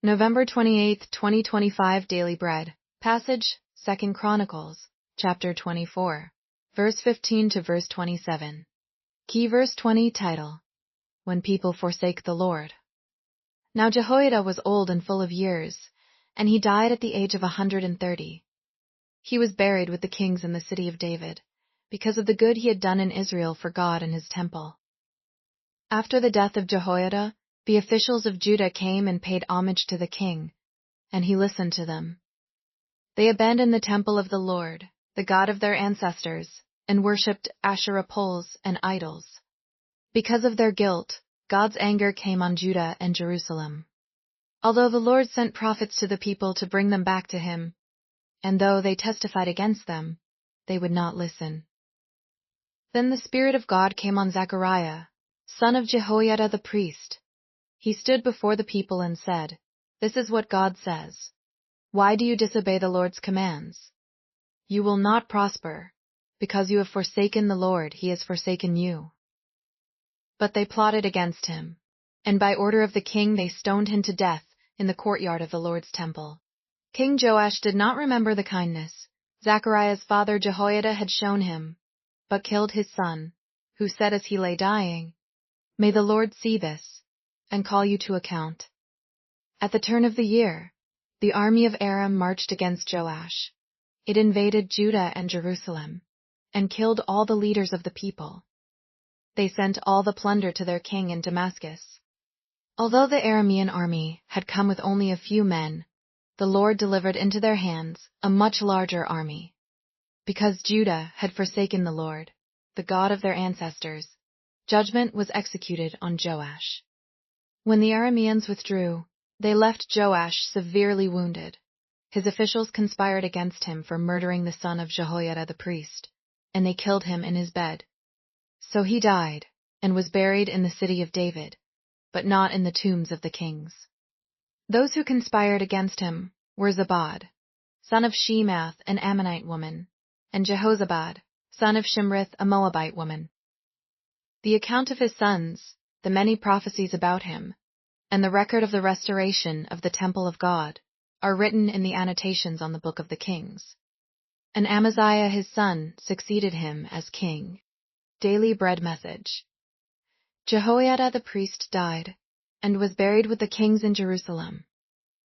November 28, 2025 Daily Bread. Passage, 2 Chronicles, chapter 24, verse 15 to verse 27. Key verse 20 title: When People Forsake the Lord. Now Jehoiada was old and full of years, and he died at the age of 130. He was buried with the kings in the city of David, because of the good he had done in Israel for God and his temple. After the death of Jehoiada, the officials of Judah came and paid homage to the king, and he listened to them. They abandoned the temple of the Lord, the God of their ancestors, and worshipped Asherah poles and idols. Because of their guilt, God's anger came on Judah and Jerusalem. Although the Lord sent prophets to the people to bring them back to him, and though they testified against them, they would not listen. Then the Spirit of God came on Zechariah, son of Jehoiada the priest. He stood before the people and said, "This is what God says. Why do you disobey the Lord's commands? You will not prosper. Because you have forsaken the Lord, he has forsaken you." But they plotted against him, and by order of the king they stoned him to death in the courtyard of the Lord's temple. King Joash did not remember the kindness Zechariah's father Jehoiada had shown him, but killed his son, who said as he lay dying, "May the Lord see this, and call you to account." At the turn of the year, the army of Aram marched against Joash. It invaded Judah and Jerusalem, and killed all the leaders of the people. They sent all the plunder to their king in Damascus. Although the Aramean army had come with only a few men, the Lord delivered into their hands a much larger army. Because Judah had forsaken the Lord, the God of their ancestors, judgment was executed on Joash. When the Arameans withdrew, they left Joash severely wounded. His officials conspired against him for murdering the son of Jehoiada the priest, and they killed him in his bed. So he died, and was buried in the city of David, but not in the tombs of the kings. Those who conspired against him were Zabad, son of Shemath, an Ammonite woman, and Jehozabad, son of Shimrith, a Moabite woman. The account of his sons, the many prophecies about him, and the record of the restoration of the temple of God are written in the annotations on the book of the kings. And Amaziah his son succeeded him as king. Daily Bread Message. Jehoiada the priest died, and was buried with the kings in Jerusalem.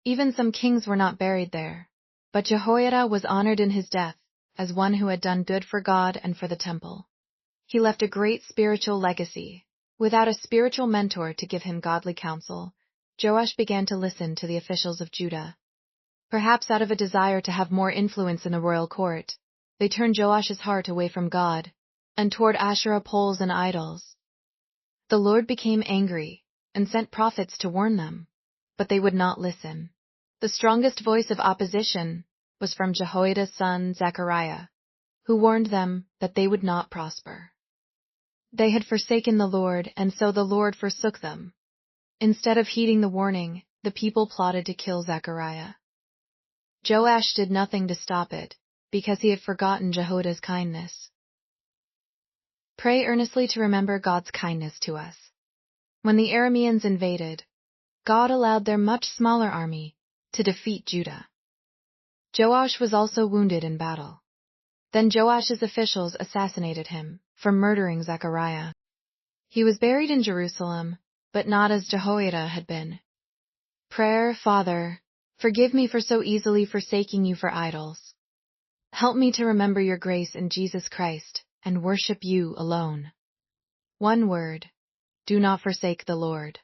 Even some kings were not buried there, but Jehoiada was honored in his death as one who had done good for God and for the temple. He left a great spiritual legacy. Without a spiritual mentor to give him godly counsel, Joash began to listen to the officials of Judah. Perhaps out of a desire to have more influence in the royal court, they turned Joash's heart away from God and toward Asherah poles and idols. The Lord became angry and sent prophets to warn them, but they would not listen. The strongest voice of opposition was from Jehoiada's son Zechariah, who warned them that they would not prosper. They had forsaken the Lord, and so the Lord forsook them. Instead of heeding the warning, the people plotted to kill Zechariah. Joash did nothing to stop it, because he had forgotten Jehoiada's kindness. Pray earnestly to remember God's kindness to us. When the Arameans invaded, God allowed their much smaller army to defeat Judah. Joash was also wounded in battle. Then Joash's officials assassinated him for murdering Zechariah. He was buried in Jerusalem, but not as Jehoiada had been. Prayer. Father, forgive me for so easily forsaking you for idols. Help me to remember your grace in Jesus Christ and worship you alone. One word: do not forsake the Lord.